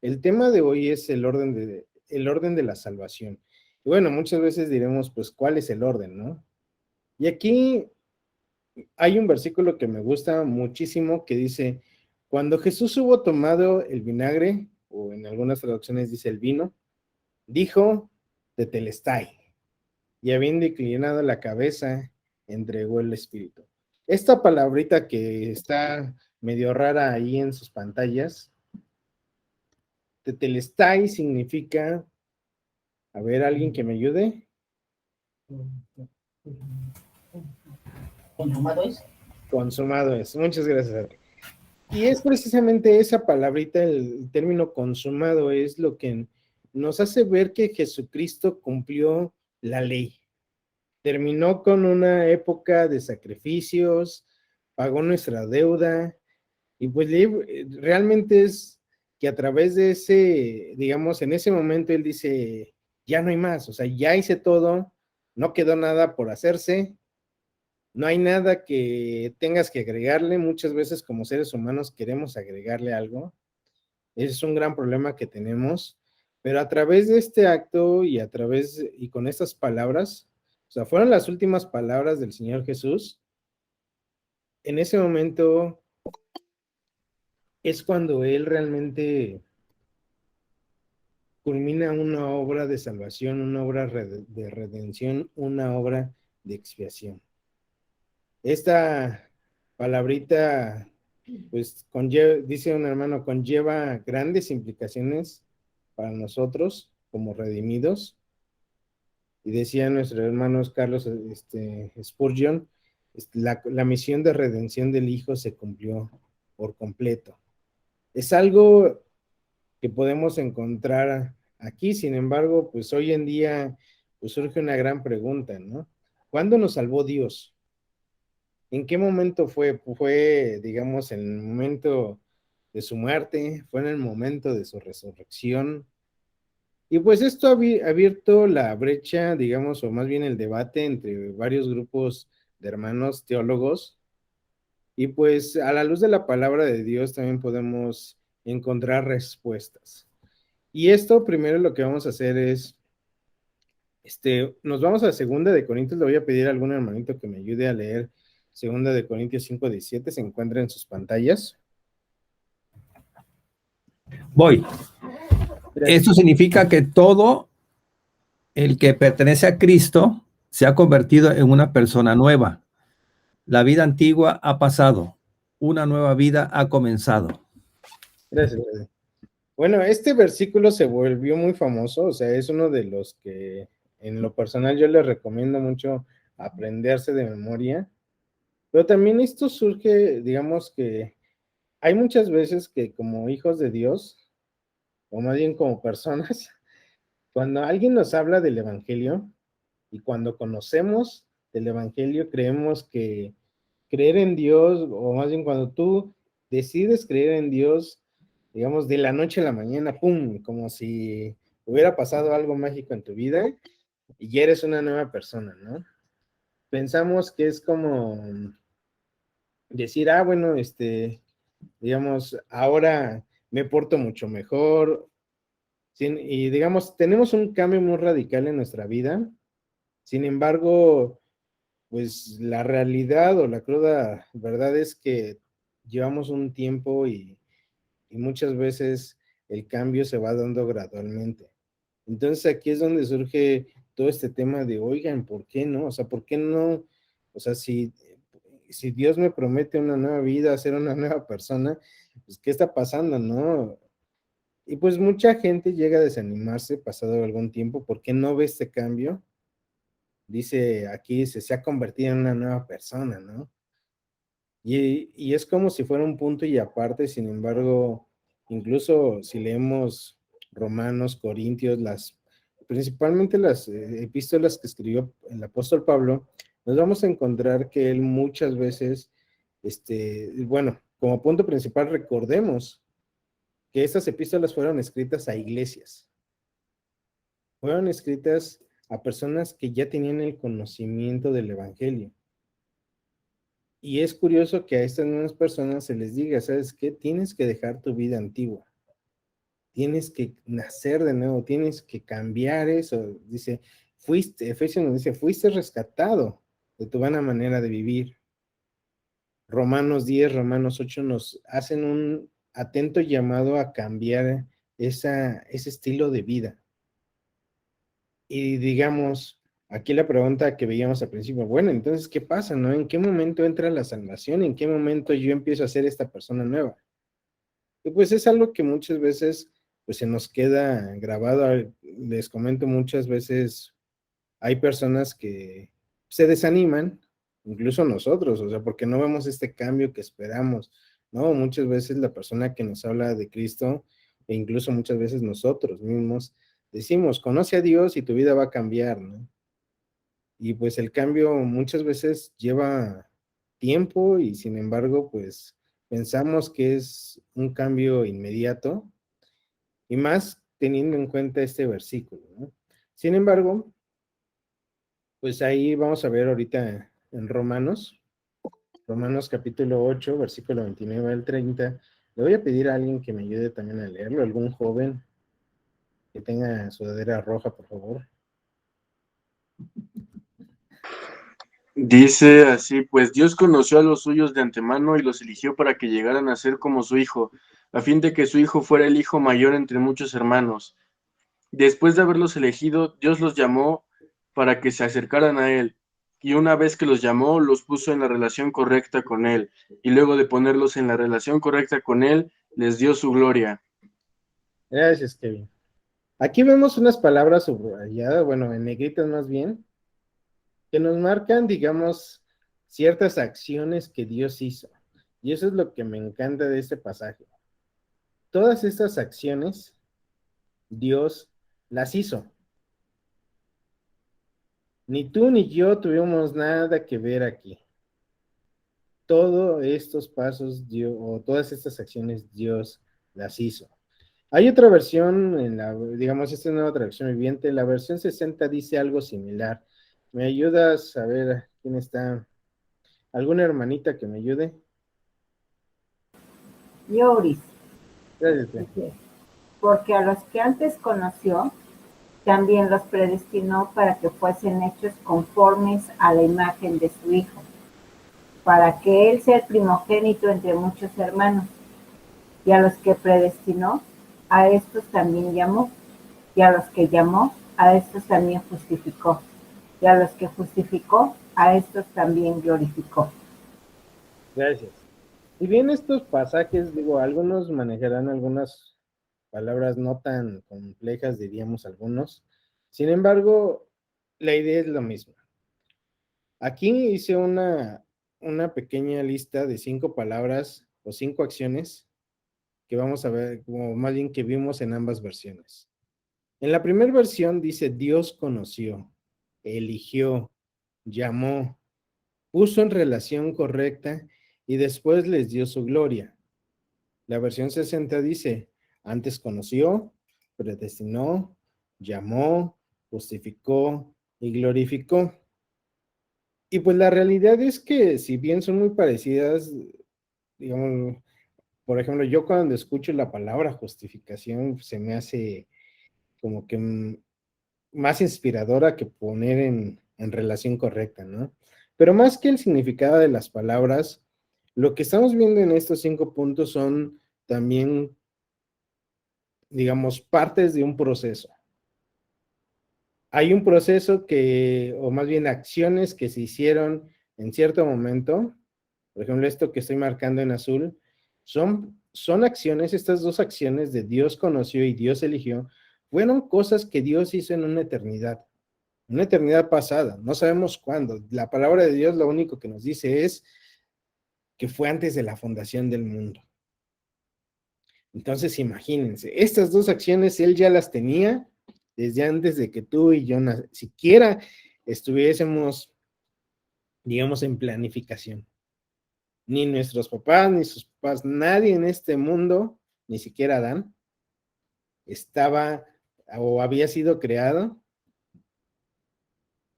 El tema de hoy es el orden de la salvación. Y bueno, muchas veces diremos, pues, ¿cuál es el orden, no? Y aquí hay un versículo que me gusta muchísimo que dice, cuando Jesús hubo tomado el vinagre, o en algunas traducciones dice el vino, dijo, tetelestai, y habiendo inclinado la cabeza, entregó el espíritu. Esta palabrita que está medio rara ahí en sus pantallas, tetelestai significa, a ver, alguien que me ayude. Consumado es. Consumado es. Muchas gracias. Y es precisamente esa palabrita, el término consumado, es lo que nos hace ver que Jesucristo cumplió la ley. Terminó con una época de sacrificios, pagó nuestra deuda, y pues realmente es que a través de ese, digamos, en ese momento él dice, ya no hay más, o sea, ya hice todo, no quedó nada por hacerse, no hay nada que tengas que agregarle. Muchas veces como seres humanos queremos agregarle algo. Ese es un gran problema que tenemos. Pero a través de este acto y con estas palabras, o sea, fueron las últimas palabras del Señor Jesús. En ese momento es cuando Él realmente culmina una obra de salvación, una obra de redención, una obra de expiación. Esta palabrita, pues dice un hermano, conlleva grandes implicaciones para nosotros como redimidos. Y decía nuestro hermano Carlos Spurgeon, la misión de redención del Hijo se cumplió por completo. Es algo que podemos encontrar aquí, sin embargo, pues hoy en día pues surge una gran pregunta, ¿no? ¿Cuándo nos salvó Dios? ¿En qué momento fue? ¿Fue, digamos, en el momento de su muerte? ¿Fue en el momento de su resurrección? Y pues esto ha abierto la brecha, digamos, o más bien el debate entre varios grupos de hermanos teólogos. Y pues a la luz de la palabra de Dios también podemos encontrar respuestas. Y esto primero lo que vamos a hacer es, nos vamos a Segunda de Corintios. Le voy a pedir a algún hermanito que me ayude a leer Segunda de Corintios 5:17, se encuentra en sus pantallas. Voy. Gracias. Esto significa que todo el que pertenece a Cristo se ha convertido en una persona nueva. La vida antigua ha pasado, una nueva vida ha comenzado. Gracias. Bueno, este versículo se volvió muy famoso, o sea, es uno de los que en lo personal yo les recomiendo mucho aprenderse de memoria, pero también esto surge, digamos que hay muchas veces que como hijos de Dios, o más bien como personas, cuando alguien nos habla del Evangelio y cuando conocemos del Evangelio, creemos que creer en Dios, o más bien cuando tú decides creer en Dios, digamos, de la noche a la mañana, ¡pum!, como si hubiera pasado algo mágico en tu vida y ya eres una nueva persona, ¿no? Pensamos que es como decir, bueno, digamos, ahora me porto mucho mejor, y digamos, tenemos un cambio muy radical en nuestra vida. Sin embargo, pues la realidad o la cruda verdad es que llevamos un tiempo y muchas veces el cambio se va dando gradualmente. Entonces aquí es donde surge todo este tema de, oigan, ¿por qué no? O sea, ¿por qué no? O sea, si Dios me promete una nueva vida, ser una nueva persona, pues ¿qué está pasando, no? Y pues mucha gente llega a desanimarse pasado algún tiempo porque no ve este cambio. Dice aquí, se ha convertido en una nueva persona, ¿no? Y es como si fuera un punto y aparte. Sin embargo, incluso si leemos Romanos, Corintios, principalmente las epístolas que escribió el apóstol Pablo, nos vamos a encontrar que él muchas veces, bueno, como punto principal, recordemos que estas epístolas fueron escritas a iglesias, fueron escritas a personas que ya tenían el conocimiento del evangelio. Y es curioso que a estas mismas personas se les diga, ¿sabes qué? Tienes que dejar tu vida antigua. tienes que nacer de nuevo, tienes que cambiar eso. Dice, Efesios nos dice, fuiste rescatado de tu vana manera de vivir. Romanos 10, Romanos 8 nos hacen un atento llamado a cambiar ese estilo de vida. Y digamos, aquí la pregunta que veíamos al principio, bueno, entonces, ¿qué pasa, no? ¿En qué momento entra la salvación? ¿En qué momento yo empiezo a ser esta persona nueva? Y pues es algo que muchas veces pues se nos queda grabado. Les comento, muchas veces hay personas que se desaniman, incluso nosotros, o sea, porque no vemos este cambio que esperamos, ¿no? Muchas veces la persona que nos habla de Cristo, e incluso muchas veces nosotros mismos, decimos, conoce a Dios y tu vida va a cambiar, ¿no? Y pues el cambio muchas veces lleva tiempo y sin embargo, pues pensamos que es un cambio inmediato y más teniendo en cuenta este versículo, ¿no? Sin embargo, pues ahí vamos a ver ahorita en Romanos capítulo 8, versículo 29 al 30. Le voy a pedir a alguien que me ayude también a leerlo, algún joven que tenga sudadera roja, por favor. Dice así, pues Dios conoció a los suyos de antemano y los eligió para que llegaran a ser como su hijo, a fin de que su hijo fuera el hijo mayor entre muchos hermanos. Después de haberlos elegido, Dios los llamó para que se acercaran a él, y una vez que los llamó, los puso en la relación correcta con él, y luego de ponerlos en la relación correcta con él, les dio su gloria. Gracias, Kevin. Aquí vemos unas palabras subrayadas, bueno, en negritas más bien, que nos marcan, digamos, ciertas acciones que Dios hizo. Y eso es lo que me encanta de este pasaje. Todas estas acciones, Dios las hizo. Ni tú ni yo tuvimos nada que ver aquí. Todos estos pasos, Dios, o todas estas acciones, Dios las hizo. Hay otra versión, digamos, esta es una nueva traducción viviente, la versión 60 dice algo similar. ¿Me ayudas a ver quién está? ¿Alguna hermanita que me ayude? Lloris, Gracias. porque a los que antes conoció, también los predestinó para que fuesen hechos conformes a la imagen de su Hijo, para que Él sea el primogénito entre muchos hermanos. Y a los que predestinó, a estos también llamó, y a los que llamó, a estos también justificó, y a los que justificó, a estos también glorificó. Gracias. Y bien, estos pasajes, digo, algunos manejarán algunas palabras no tan complejas, diríamos algunos. Sin embargo, la idea es lo mismo. Aquí hice una pequeña lista de 5 palabras o 5 acciones que vamos a ver, como más bien que vimos en ambas versiones. En la primera versión dice Dios conoció, eligió, llamó, puso en relación correcta y después les dio su gloria. La versión 60 dice, antes conoció, predestinó, llamó, justificó y glorificó. Y pues la realidad es que si bien son muy parecidas, digamos, por ejemplo, yo cuando escucho la palabra justificación se me hace como que más inspiradora que poner en relación correcta, ¿no? Pero más que el significado de las palabras, lo que estamos viendo en estos 5 puntos son también, digamos, partes de un proceso. Hay un proceso que, o más bien acciones que se hicieron en cierto momento. Por ejemplo, esto que estoy marcando en azul, son acciones, estas 2 acciones de Dios conoció y Dios eligió, fueron cosas que Dios hizo en una eternidad pasada, no sabemos cuándo. La palabra de Dios lo único que nos dice es que fue antes de la fundación del mundo. Entonces, imagínense, estas 2 acciones Él ya las tenía desde antes de que tú y yo siquiera estuviésemos, digamos, en planificación. Ni nuestros papás, ni sus papás, nadie en este mundo, ni siquiera Adán, estaba o había sido creado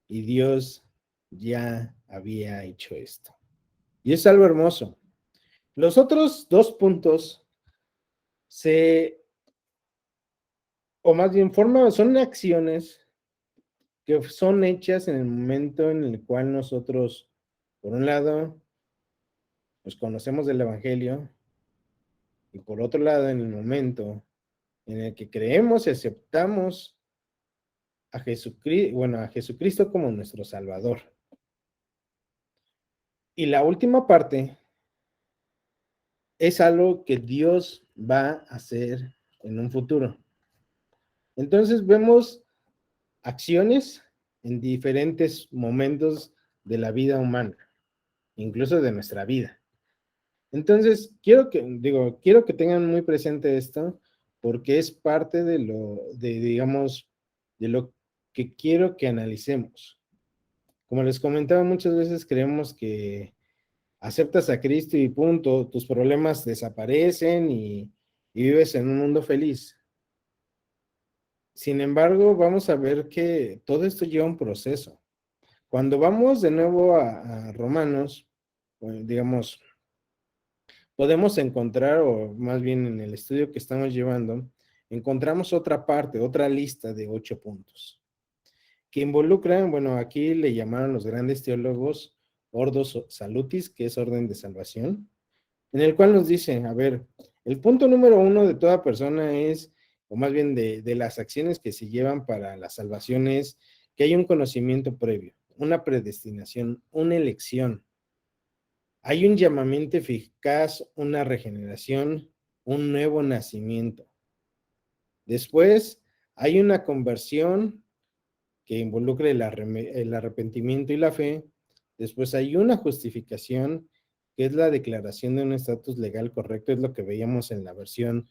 y Dios ya había hecho esto. Y es algo hermoso. Los otros 2 puntos se o más bien son acciones que son hechas en el momento en el cual nosotros, por un lado, pues conocemos del Evangelio, y por otro lado, en el momento en el que creemos y aceptamos a Jesucristo, bueno, a Jesucristo como nuestro Salvador. Y la última parte es algo que Dios va a hacer en un futuro. Entonces vemos acciones en diferentes momentos de la vida humana, incluso de nuestra vida. Entonces, quiero que tengan muy presente esto, porque es parte digamos, de lo que quiero que analicemos. Como les comentaba, muchas veces creemos que aceptas a Cristo y punto, tus problemas desaparecen y vives en un mundo feliz. Sin embargo, vamos a ver que todo esto lleva un proceso. Cuando vamos de nuevo a Romanos, digamos, podemos encontrar, o más bien en el estudio que estamos llevando, encontramos otra parte, otra lista de 8 puntos, que involucran, bueno, aquí le llamaron los grandes teólogos Ordo Salutis, que es orden de salvación, en el cual nos dice, a ver, el punto número 1 de toda persona es, o más bien de las acciones que se llevan para la salvación es que hay un conocimiento previo, una predestinación, una elección. Hay un llamamiento eficaz, una regeneración, un nuevo nacimiento. Después, hay una conversión que involucra el arrepentimiento y la fe. Después hay una justificación, que es la declaración de un estatus legal correcto, es lo que veíamos en la versión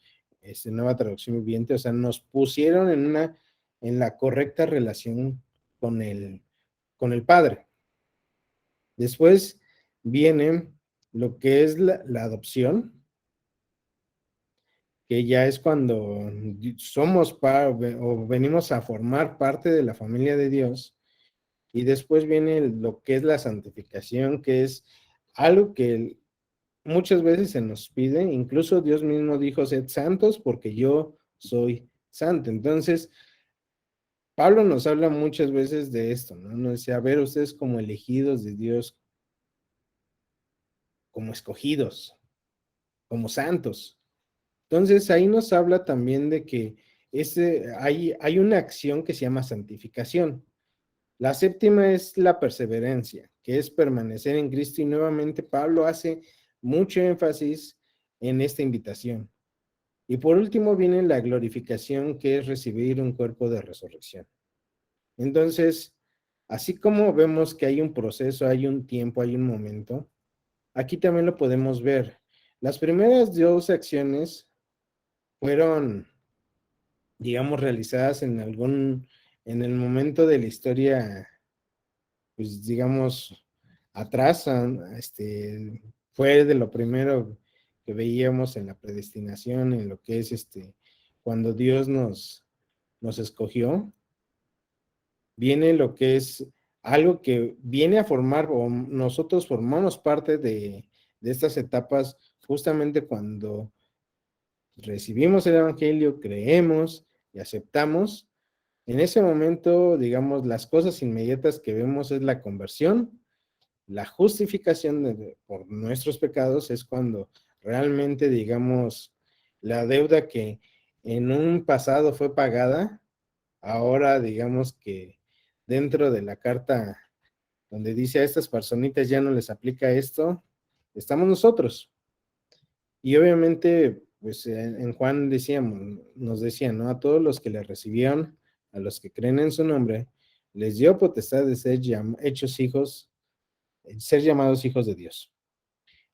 Nueva Traducción Viviente, o sea, nos pusieron en la correcta relación con el Padre. Después viene lo que es la adopción, que ya es cuando somos o venimos a formar parte de la familia de Dios. Y después viene lo que es la santificación, que es algo que muchas veces se nos pide, incluso Dios mismo dijo, sed santos porque yo soy santo. Entonces, Pablo nos habla muchas veces de esto, ¿no? Nos dice, a ver, ustedes como elegidos de Dios, como escogidos, como santos. Entonces, ahí nos habla también de que hay una acción que se llama santificación. La séptima es la perseverancia, que es permanecer en Cristo, y nuevamente Pablo hace mucho énfasis en esta invitación. Y por último viene la glorificación, que es recibir un cuerpo de resurrección. Entonces, así como vemos que hay un proceso, hay un tiempo, hay un momento, aquí también lo podemos ver. Las primeras 2 acciones fueron, digamos, realizadas en el momento de la historia, pues digamos, atrás, fue de lo primero que veíamos en la predestinación, en lo que es cuando Dios nos escogió, viene lo que es algo que viene a formar, o nosotros formamos parte de estas etapas, justamente cuando recibimos el Evangelio, creemos y aceptamos. En ese momento, digamos, las cosas inmediatas que vemos es la conversión. La justificación por nuestros pecados es cuando realmente, digamos, la deuda que en un pasado fue pagada, ahora digamos que dentro de la carta donde dice a estas personitas ya no les aplica esto, estamos nosotros. Y obviamente, pues en Juan nos decían, ¿no? A todos los que le recibieron, a los que creen en su nombre, les dio potestad de ser hechos hijos, ser llamados hijos de Dios.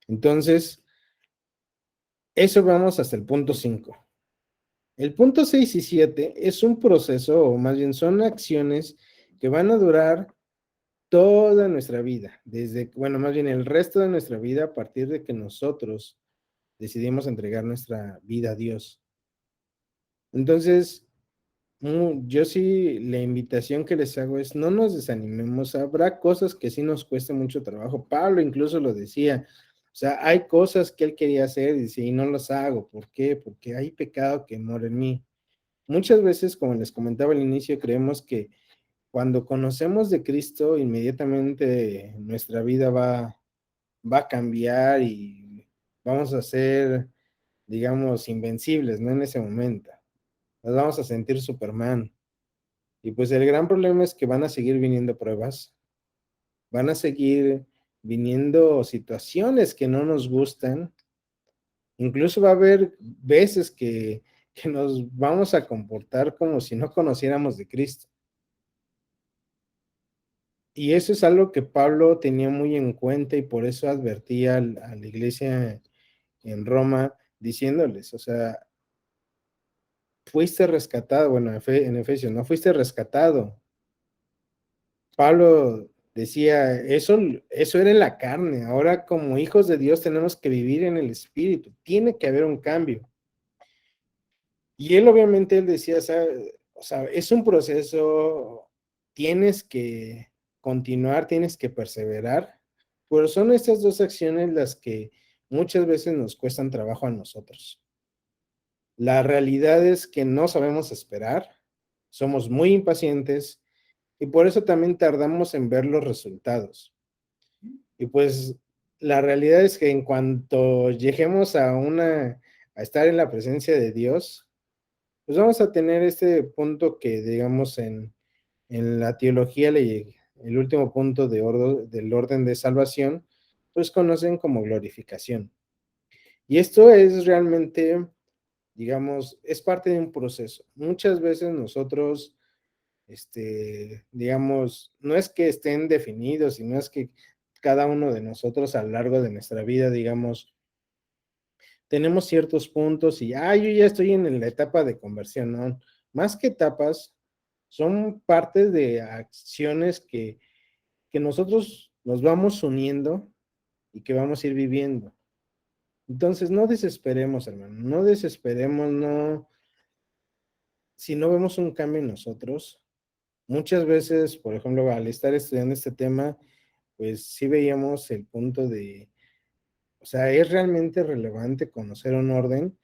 Entonces, eso vamos hasta el punto 5. El punto 6 y 7 es un proceso, o más bien son acciones que van a durar toda nuestra vida, bueno, más bien el resto de nuestra vida, a partir de que nosotros decidimos entregar nuestra vida a Dios. Entonces, yo sí, la invitación que les hago es no nos desanimemos, habrá cosas que sí nos cuesta mucho trabajo. Pablo incluso lo decía, o sea, hay cosas que él quería hacer y dice, y no las hago. ¿Por qué? Porque hay pecado que mora en mí. Muchas veces, como les comentaba al inicio, creemos que cuando conocemos de Cristo, inmediatamente nuestra vida va a cambiar y vamos a ser, digamos, invencibles, ¿no? En ese momento. Nos vamos a sentir Superman. Y pues el gran problema es que van a seguir viniendo pruebas, van a seguir viniendo situaciones que no nos gustan. Incluso va a haber veces que nos vamos a comportar como si no conociéramos de Cristo. Y eso es algo que Pablo tenía muy en cuenta y por eso advertía a la iglesia en Roma diciéndoles, o sea, fuiste rescatado, bueno, en Efesios, no fuiste rescatado. Pablo decía, eso era en la carne, ahora como hijos de Dios tenemos que vivir en el Espíritu, tiene que haber un cambio. Y él obviamente, él decía, o sea, es un proceso, tienes que continuar, tienes que perseverar, pero son estas dos acciones las que muchas veces nos cuestan trabajo a nosotros. La realidad es que no sabemos esperar, somos muy impacientes y por eso también tardamos en ver los resultados. Y pues la realidad es que en cuanto lleguemos a estar en la presencia de Dios, pues vamos a tener este punto que, digamos, en la teología, el último punto del orden de salvación, pues conocen como glorificación. Y esto es realmente, digamos, es parte de un proceso. Muchas veces nosotros, digamos, no es que estén definidos, sino es que cada uno de nosotros a lo largo de nuestra vida, digamos, tenemos ciertos puntos y, yo ya estoy en la etapa de conversión, ¿no? Más que etapas, son parte de acciones que nosotros nos vamos uniendo y que vamos a ir viviendo. Entonces, no desesperemos, hermano, no desesperemos, no, si no vemos un cambio en nosotros, muchas veces, por ejemplo, al estar estudiando este tema, pues sí veíamos el punto de, o sea, es realmente relevante conocer un orden,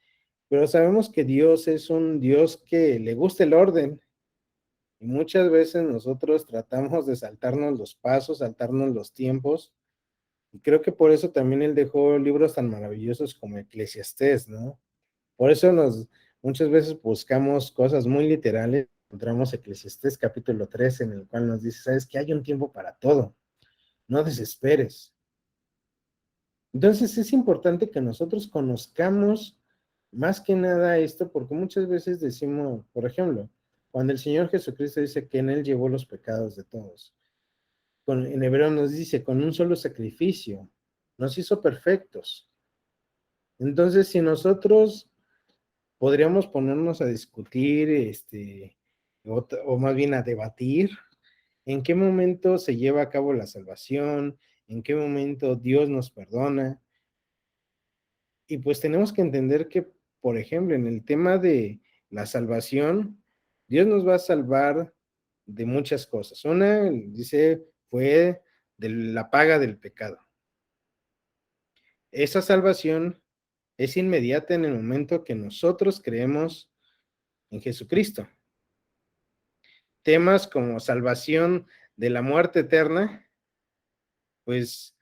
pero sabemos que Dios es un Dios que le gusta el orden y muchas veces nosotros tratamos de saltarnos los pasos, saltarnos los tiempos y creo que por eso también Él dejó libros tan maravillosos como Eclesiastés, ¿no? Por eso muchas veces buscamos cosas muy literales. Encontramos Eclesiastés capítulo 3 en el cual nos dice, sabes que hay un tiempo para todo, no desesperes. Entonces es importante que nosotros conozcamos más que nada esto, porque muchas veces decimos, por ejemplo, cuando el Señor Jesucristo dice que en Él llevó los pecados de todos, en hebreo nos dice, con un solo sacrificio, nos hizo perfectos. Entonces, si nosotros podríamos ponernos a discutir, o más bien a debatir, en qué momento se lleva a cabo la salvación, en qué momento Dios nos perdona, y pues tenemos que entender que, por ejemplo, en el tema de la salvación, Dios nos va a salvar de muchas cosas. Una, dice, fue de la paga del pecado. Esa salvación es inmediata en el momento que nosotros creemos en Jesucristo. Temas como salvación de la muerte eterna, pues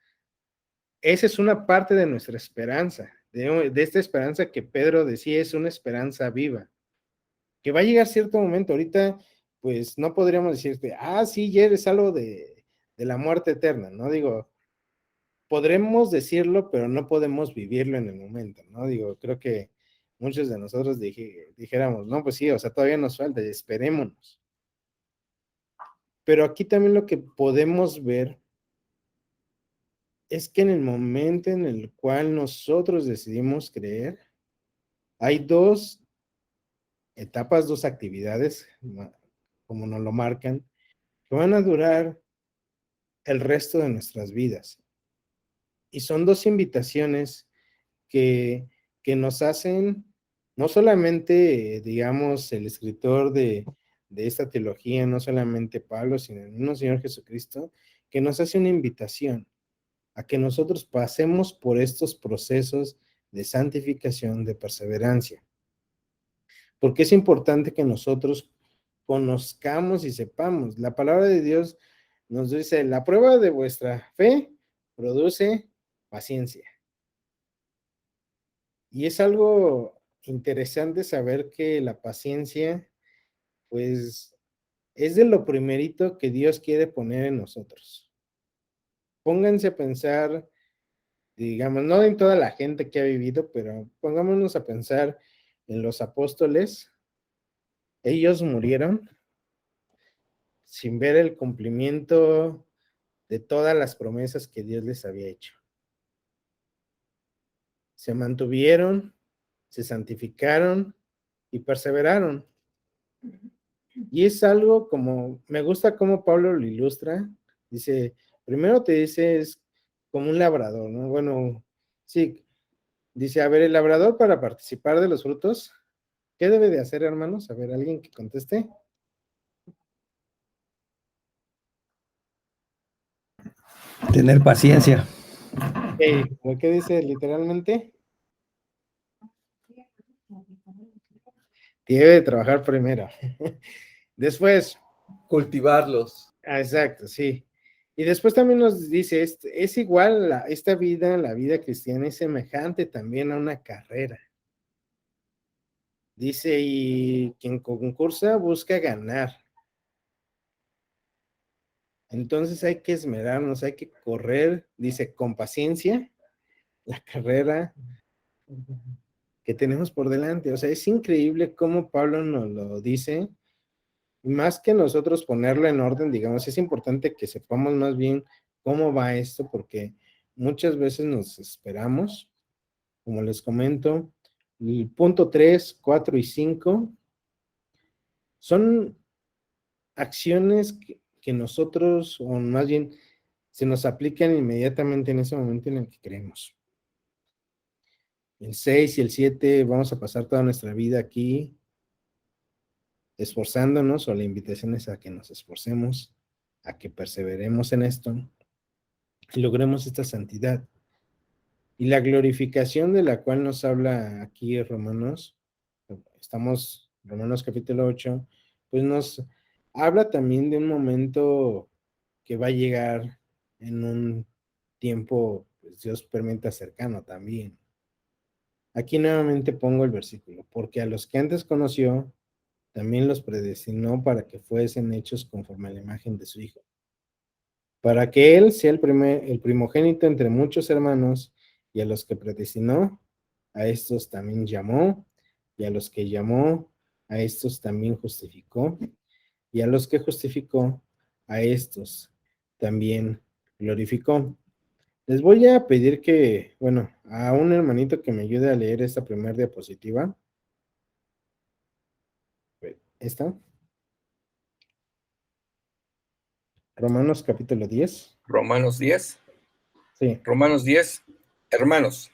esa es una parte de nuestra esperanza, de esta esperanza que Pedro decía es una esperanza viva, que va a llegar cierto momento. Ahorita, pues no podríamos decirte, sí, ya eres algo de la muerte eterna, ¿no? Digo, podremos decirlo, pero no podemos vivirlo en el momento, ¿no? Digo, creo que muchos de nosotros dijéramos, no, pues sí, o sea, todavía nos falta, esperémonos. Pero aquí también lo que podemos ver es que en el momento en el cual nosotros decidimos creer, hay dos etapas, dos actividades, como nos lo marcan, que van a durar el resto de nuestras vidas. Y son dos invitaciones que, que nos hacen, no solamente, digamos, el escritor de esta teología, no solamente Pablo, sino el mismo Señor Jesucristo, que nos hace una invitación a que nosotros pasemos por estos procesos de santificación, de perseverancia. porque es importante que nosotros conozcamos y sepamos. La palabra de Dios nos dice, la prueba de vuestra fe produce paciencia. Y es algo interesante saber que la paciencia, pues, es de lo primerito que Dios quiere poner en nosotros. Pónganse a pensar, digamos, no en toda la gente que ha vivido, pero pongámonos a pensar en los apóstoles. Ellos murieron sin ver el cumplimiento de todas las promesas que Dios les había hecho. Se mantuvieron, se santificaron y perseveraron. Y es algo como, me gusta cómo Pablo lo ilustra. Dice, primero te dice, es como un labrador, ¿no? Bueno, sí, dice, a ver, el labrador para participar de los frutos, ¿qué debe de hacer, hermanos? A ver, alguien que conteste. Tener paciencia. ¿Qué dice literalmente? Debe de trabajar primero. Después, Cultivarlos. exacto, sí. Y después también nos dice, es igual, esta vida, la vida cristiana es semejante también a una carrera. Dice, y quien concursa busca ganar. Entonces hay que esmerarnos, hay que correr, dice, con paciencia, la carrera que tenemos por delante. O sea, es increíble cómo Pablo nos lo dice. Más que nosotros ponerlo en orden, digamos, es importante que sepamos más bien cómo va esto, porque muchas veces nos esperamos, como les comento, el punto 3, 4 y 5 son acciones que nosotros, o más bien, se nos aplican inmediatamente en ese momento en el que creemos. El 6 y el 7 vamos a pasar toda nuestra vida aquí esforzándonos, o la invitación es a que nos esforcemos, a que perseveremos en esto y logremos esta santidad. Y la glorificación de la cual nos habla aquí Romanos, Romanos capítulo 8, pues nos habla también de un momento que va a llegar en un tiempo, pues Dios permita cercano también. Aquí nuevamente pongo el versículo, porque a los que antes conoció, también los predestinó para que fuesen hechos conforme a la imagen de su Hijo, para que Él sea el primogénito entre muchos hermanos, y a los que predestinó, a estos también llamó, y a los que llamó, a estos también justificó, y a los que justificó, a estos también glorificó. Les voy a pedir que, bueno, a un hermanito que me ayude a leer esta primera diapositiva. ¿Esta? Romanos capítulo 10. Romanos 10. Sí. Romanos 10. Hermanos,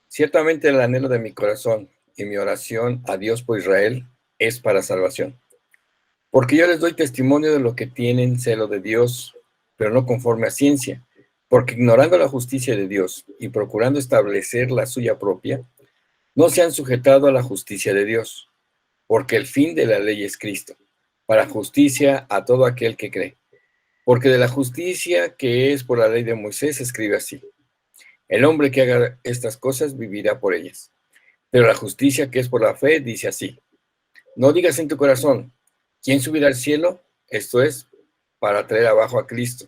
ciertamente el anhelo de mi corazón y mi oración a Dios por Israel es para salvación. Porque yo les doy testimonio de lo que tienen celo de Dios, pero no conforme a ciencia, porque ignorando la justicia de Dios y procurando establecer la suya propia, no se han sujetado a la justicia de Dios, porque el fin de la ley es Cristo, para justicia a todo aquel que cree. Porque de la justicia que es por la ley de Moisés escribe así: el hombre que haga estas cosas vivirá por ellas. Pero la justicia que es por la fe dice así: no digas en tu corazón, ¿quién subirá al cielo? Esto es, para traer abajo a Cristo.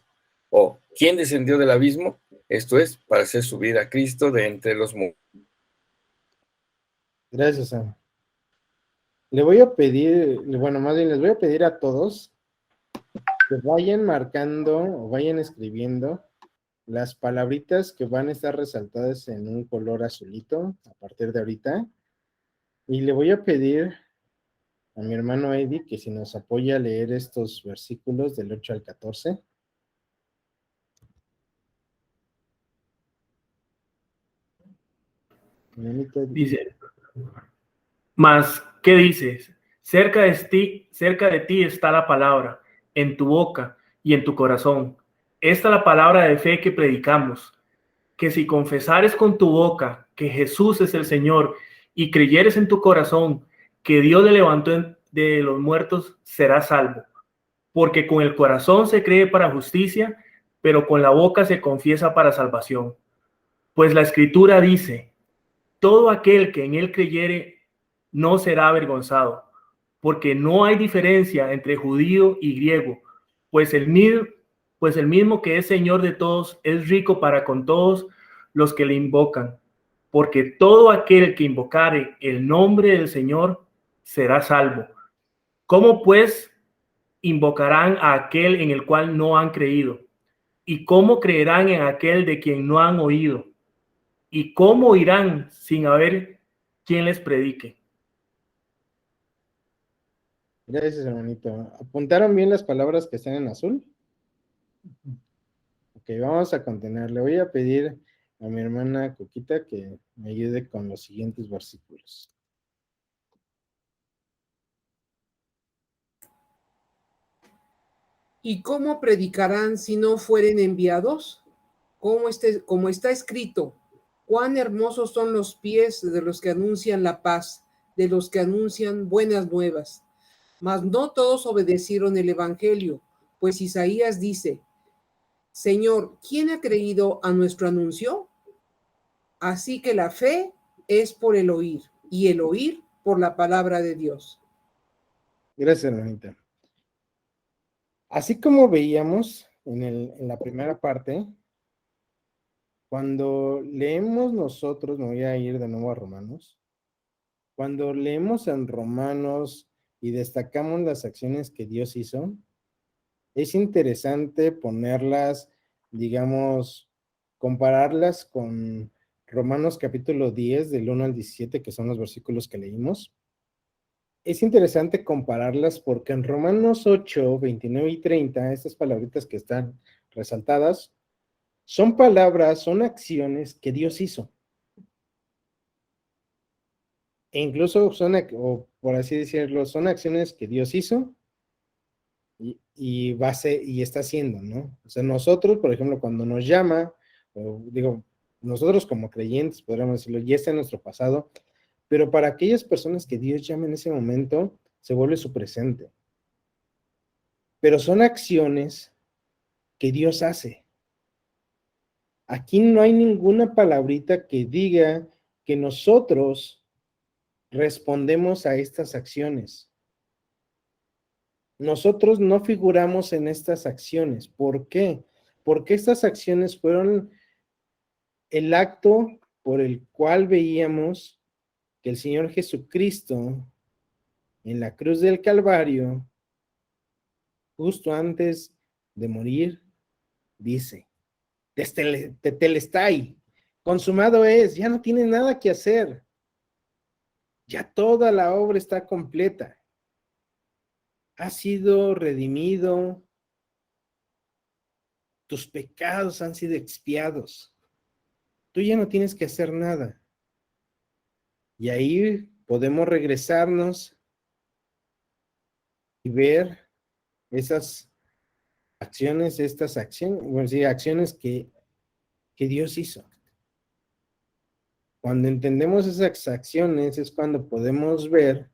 O, ¿quién descendió del abismo? Esto es, para hacer subir a Cristo de entre los muertos. Gracias, Sam. Le voy a pedir, bueno, más bien les voy a pedir a todos que vayan marcando o vayan escribiendo las palabritas que van a estar resaltadas en un color azulito a partir de ahorita. Y le voy a pedir a mi hermano Eddie que si nos apoya a leer estos versículos del 8 al 14. Dice, mas, ¿qué dices? Cerca de ti está la palabra, en tu boca y en tu corazón. Esta es la palabra de fe que predicamos, que si confesares con tu boca que Jesús es el Señor y creyeres en tu corazón que Dios le levantó de los muertos será salvo, porque con el corazón se cree para justicia, pero con la boca se confiesa para salvación. Pues la Escritura dice, todo aquel que en él creyere no será avergonzado, porque no hay diferencia entre judío y griego, pues el mismo que es Señor de todos es rico para con todos los que le invocan, porque todo aquel que invocare el nombre del Señor será salvo. ¿Cómo pues invocarán a aquel en el cual no han creído? ¿Y cómo creerán en aquel de quien no han oído? ¿Y cómo irán sin haber quien les predique? Gracias, hermanito. ¿Apuntaron bien las palabras que están en azul? Ok, vamos a continuar. Le voy a pedir a mi hermana Coquita que me ayude con los siguientes versículos. ¿Y cómo predicarán si no fueren enviados? Como está escrito, cuán hermosos son los pies de los que anuncian la paz, de los que anuncian buenas nuevas. Mas no todos obedecieron el evangelio, pues Isaías dice, Señor, ¿quién ha creído a nuestro anuncio? Así que la fe es por el oír, y el oír por la palabra de Dios. Gracias, hermanita. Así como veíamos en la primera parte, cuando leemos nosotros, me voy a ir de nuevo a Romanos, cuando leemos en Romanos y destacamos las acciones que Dios hizo, es interesante ponerlas, digamos, compararlas con Romanos capítulo 10, del 1 al 17, que son los versículos que leímos. Es interesante compararlas porque en Romanos 8, 29 y 30, estas palabritas que están resaltadas, son palabras, son acciones que Dios hizo. E incluso son, o por así decirlo, son acciones que Dios hizo y está haciendo, ¿no? O sea, nosotros, por ejemplo, cuando nos llama, o digo, nosotros como creyentes, podríamos decirlo, ya está en nuestro pasado, pero para aquellas personas que Dios llama en ese momento, se vuelve su presente. Pero son acciones que Dios hace. Aquí no hay ninguna palabrita que diga que nosotros respondemos a estas acciones. Nosotros no figuramos en estas acciones. ¿Por qué? Porque estas acciones fueron el acto por el cual veíamos que el Señor Jesucristo en la cruz del Calvario, justo antes de morir, dice, tetelestai, consumado es, ya no tiene nada que hacer. Ya toda la obra está completa. Ha sido redimido. Tus pecados han sido expiados. Tú ya no tienes que hacer nada. Y ahí podemos regresarnos y ver esas acciones, bueno, sí, acciones que Dios hizo. Cuando entendemos esas acciones es cuando podemos ver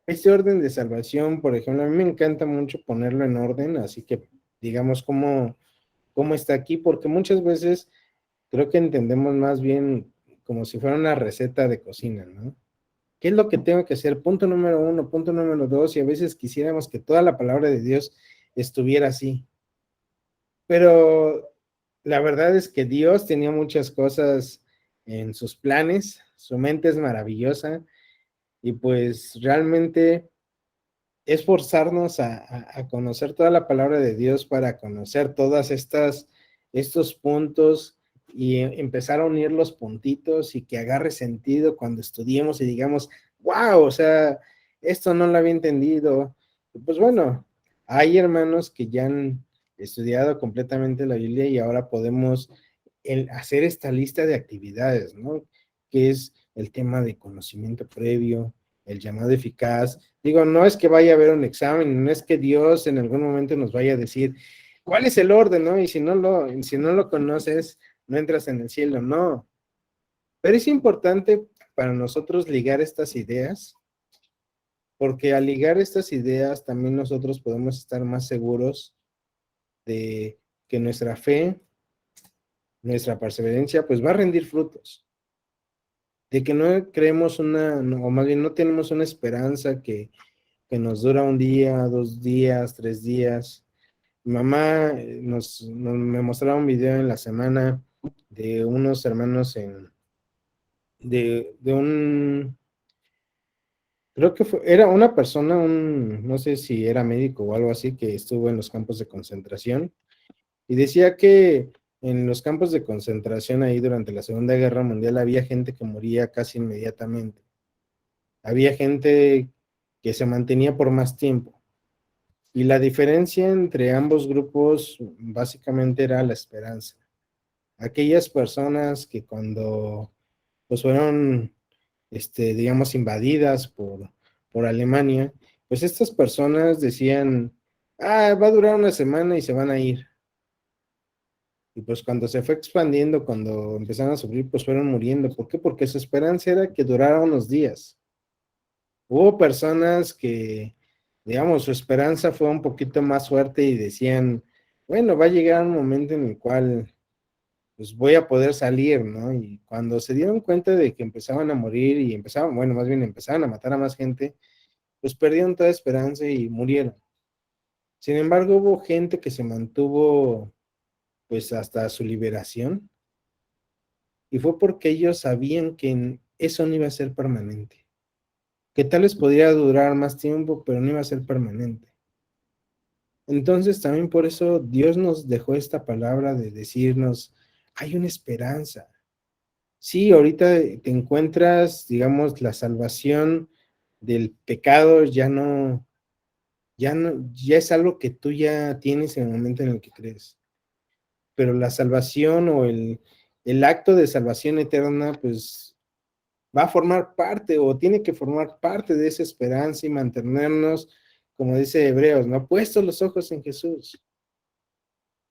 este orden de salvación. Por ejemplo, a mí me encanta mucho ponerlo en orden, así que digamos cómo está aquí, porque muchas veces creo que entendemos más bien como si fuera una receta de cocina, ¿no? ¿Qué es lo que tengo que hacer? Punto número 1, punto número 2, y a veces quisiéramos que toda la palabra de Dios estuviera así. Pero la verdad es que Dios tenía muchas cosas en sus planes, su mente es maravillosa, y pues realmente es forzarnos a conocer toda la palabra de Dios para conocer todas estos puntos y empezar a unir los puntitos y que agarre sentido cuando estudiemos y digamos, wow, o sea, esto no lo había entendido. Pues bueno, hay hermanos que ya han estudiado completamente la Biblia y ahora podemos hacer esta lista de actividades, ¿no? Que es el tema de conocimiento previo, el llamado eficaz. Digo, no es que vaya a haber un examen, no es que Dios en algún momento nos vaya a decir cuál es el orden, ¿no? Y si no lo conoces, no entras en el cielo, no. Pero es importante para nosotros ligar estas ideas, porque al ligar estas ideas también nosotros podemos estar más seguros de que nuestra fe, nuestra perseverancia, pues va a rendir frutos. De que no creemos o más bien no tenemos una esperanza que nos dura un día, 2 días, 3 días. Mi mamá me mostraba un video en la semana de unos hermanos creo que era una persona, no sé si era médico o algo así, que estuvo en los campos de concentración y decía que en los campos de concentración ahí durante la Segunda Guerra Mundial había gente que moría casi inmediatamente. Había gente que se mantenía por más tiempo. Y la diferencia entre ambos grupos básicamente era la esperanza. Aquellas personas que cuando pues fueron, digamos, invadidas por Alemania, pues estas personas decían, va a durar una semana y se van a ir. Y pues cuando se fue expandiendo, cuando empezaron a sufrir, pues fueron muriendo. ¿Por qué? Porque su esperanza era que durara unos días. Hubo personas que, digamos, su esperanza fue un poquito más fuerte y decían, bueno, va a llegar un momento en el cual pues voy a poder salir, ¿no? Y cuando se dieron cuenta de que empezaban a morir y bueno, más bien empezaban a matar a más gente, pues perdieron toda esperanza y murieron. Sin embargo, hubo gente que se mantuvo pues hasta su liberación y fue porque ellos sabían que eso no iba a ser permanente, que tal vez podría durar más tiempo, pero no iba a ser permanente. Entonces también por eso Dios nos dejó esta palabra de decirnos, hay una esperanza. Sí, ahorita te encuentras, digamos, la salvación del pecado ya es algo que tú ya tienes en el momento en el que crees. Pero la salvación o el acto de salvación eterna, pues va a formar parte o tiene que formar parte de esa esperanza y mantenernos, como dice Hebreos, ¿no? Puestos los ojos en Jesús.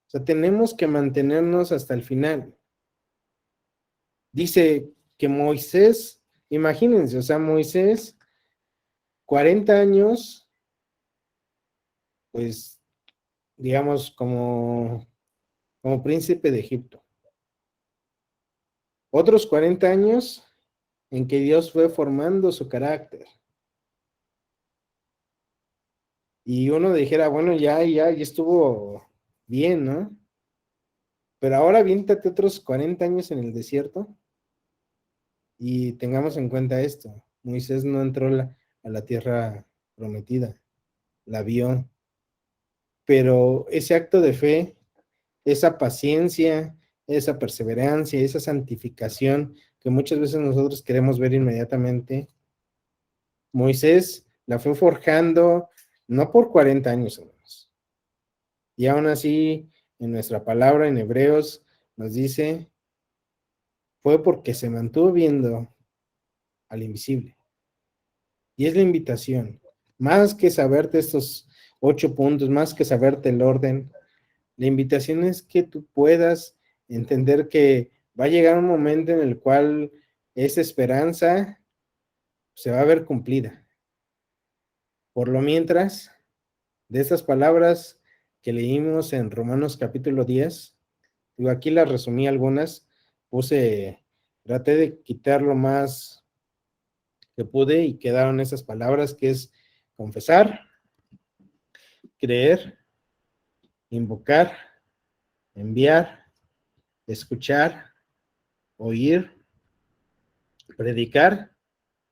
O sea, tenemos que mantenernos hasta el final. Dice que Moisés, imagínense, o sea, Moisés, 40 años, pues, digamos, como príncipe de Egipto. Otros 40 años en que Dios fue formando su carácter. Y uno dijera, bueno, ya estuvo bien, ¿no? Pero ahora viéntate otros 40 años en el desierto y tengamos en cuenta esto. Moisés no entró a la tierra prometida, la vio, pero ese acto de fe, esa paciencia, esa perseverancia, esa santificación que muchas veces nosotros queremos ver inmediatamente, Moisés la fue forjando no por 40 años, hermanos. Y aún así, en nuestra palabra en Hebreos nos dice, fue porque se mantuvo viendo al invisible. Y es la invitación, más que saberte estos 8 puntos, más que saberte el orden, la invitación es que tú puedas entender que va a llegar un momento en el cual esa esperanza se va a ver cumplida. Por lo mientras, de estas palabras que leímos en Romanos capítulo 10, digo, aquí las resumí algunas, traté de quitar lo más que pude y quedaron esas palabras que es confesar, creer, invocar, enviar, escuchar, oír, predicar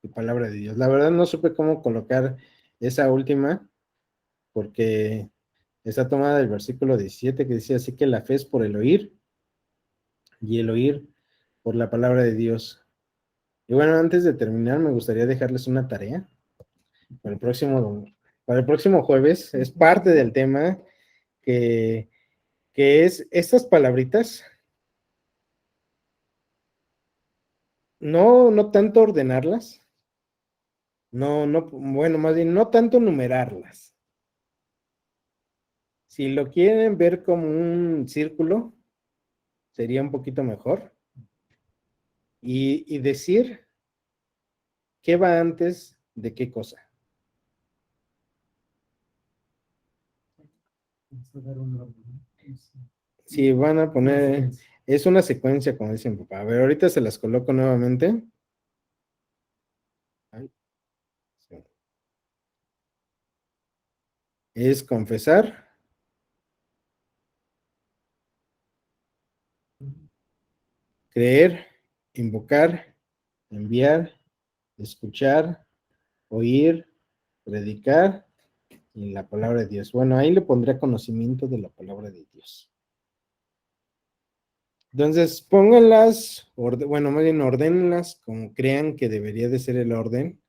y palabra de Dios. La verdad no supe cómo colocar esa última porque está tomada del versículo 17 que dice así que la fe es por el oír y el oír por la palabra de Dios. Y bueno, antes de terminar me gustaría dejarles una tarea para el próximo jueves. Es parte del tema que es estas palabritas, no tanto ordenarlas, bueno, más bien no tanto numerarlas. Si lo quieren ver como un círculo, sería un poquito mejor. Y decir ¿qué va antes de qué cosa? Si van a poner, es una secuencia, como dicen papá. A ver, ahorita se las coloco nuevamente. Ay, sí. Es confesar, creer, invocar, enviar, escuchar, oír, predicar y la palabra de Dios. Bueno, ahí le pondré conocimiento de la palabra de Dios. Entonces, pónganlas, bueno, más bien ordénenlas como crean que debería de ser el orden,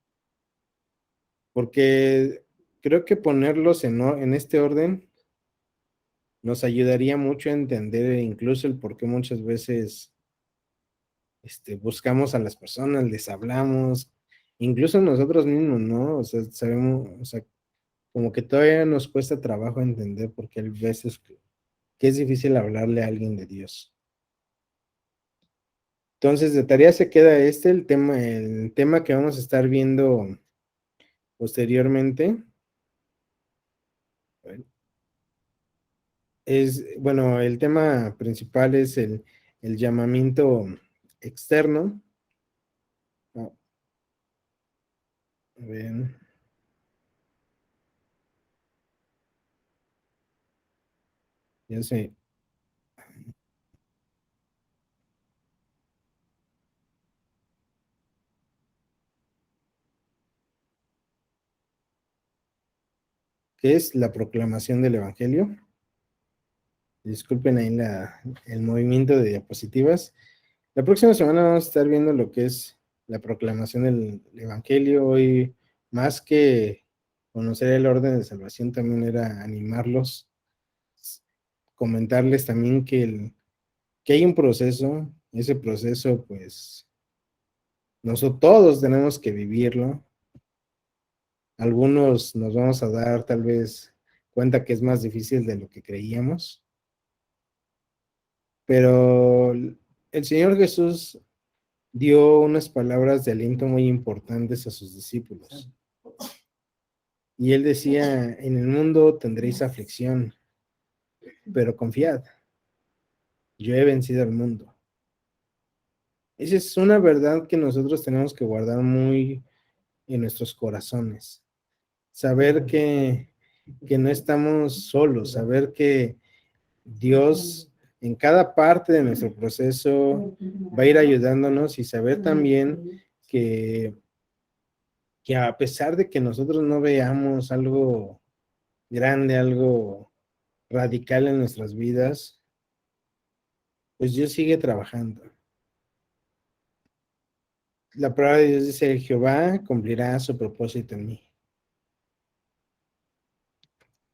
porque creo que ponerlos en este orden nos ayudaría mucho a entender incluso el por qué muchas veces buscamos a las personas, les hablamos, incluso nosotros mismos, ¿no? O sea, sabemos, o sea, como que todavía nos cuesta trabajo entender por qué hay veces que es difícil hablarle a alguien de Dios. Entonces, de tarea se queda el tema que vamos a estar viendo posteriormente. Bueno, el tema principal es el llamamiento externo. Ah, a ver, ya sé. ¿Qué es la proclamación del Evangelio? Disculpen ahí el movimiento de diapositivas. La próxima semana vamos a estar viendo lo que es la proclamación del Evangelio. Hoy, más que conocer el orden de salvación, también era animarlos, comentarles también que hay un proceso. Ese proceso, pues, nosotros todos tenemos que vivirlo. Algunos nos vamos a dar tal vez cuenta que es más difícil de lo que creíamos, pero el Señor Jesús dio unas palabras de aliento muy importantes a sus discípulos. Y él decía, en el mundo tendréis aflicción, pero confiad, yo he vencido al mundo. Esa es una verdad que nosotros tenemos que guardar muy en nuestros corazones. Saber que no estamos solos, saber que Dios en cada parte de nuestro proceso va a ir ayudándonos y saber también que a pesar de que nosotros no veamos algo grande, algo radical en nuestras vidas, pues Dios sigue trabajando. La palabra de Dios dice, Jehová cumplirá su propósito en mí.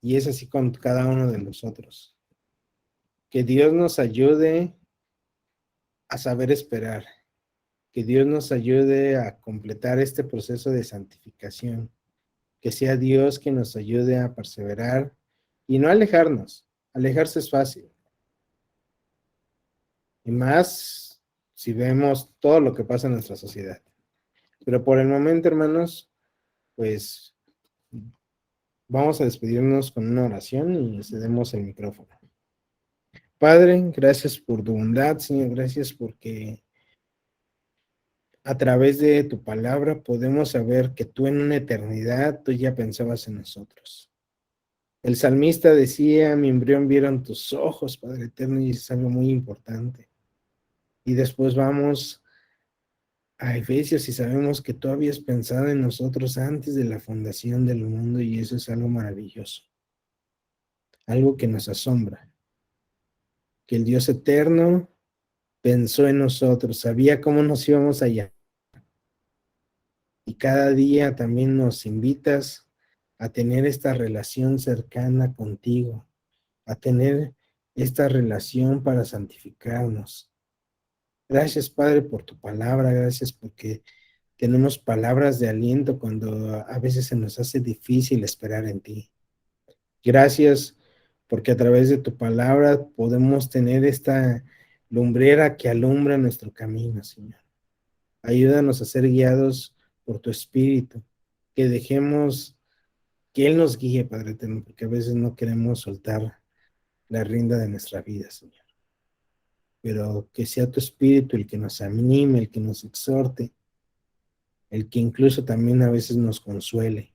Y es así con cada uno de nosotros. Que Dios nos ayude a saber esperar. Que Dios nos ayude a completar este proceso de santificación. Que sea Dios quien nos ayude a perseverar y no alejarnos. Alejarse es fácil. Y más si vemos todo lo que pasa en nuestra sociedad. Pero por el momento, hermanos, pues vamos a despedirnos con una oración y cedemos el micrófono. Padre, gracias por tu bondad, Señor, gracias porque a través de tu palabra podemos saber que tú en una eternidad, tú ya pensabas en nosotros. El salmista decía, mi embrión vieron tus ojos, Padre eterno, y es algo muy importante. Y después vamos a Efesios y sabemos que tú habías pensado en nosotros antes de la fundación del mundo y eso es algo maravilloso, algo que nos asombra, que el Dios eterno pensó en nosotros, sabía cómo nos íbamos allá y cada día también nos invitas a tener esta relación cercana contigo, a tener esta relación para santificarnos. Gracias, Padre, por tu palabra, gracias porque tenemos palabras de aliento cuando a veces se nos hace difícil esperar en ti. Gracias porque a través de tu palabra podemos tener esta lumbrera que alumbra nuestro camino, Señor. Ayúdanos a ser guiados por tu Espíritu, que dejemos que Él nos guíe, Padre eterno, porque a veces no queremos soltar la rienda de nuestra vida, Señor. Pero que sea tu Espíritu el que nos anime, el que nos exhorte, el que incluso también a veces nos consuele.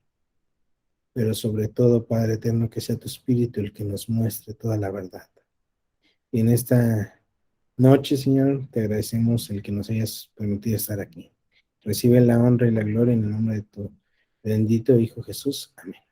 Pero sobre todo, Padre eterno, que sea tu Espíritu el que nos muestre toda la verdad. Y en esta noche, Señor, te agradecemos el que nos hayas permitido estar aquí. Recibe la honra y la gloria en el nombre de tu bendito Hijo Jesús. Amén.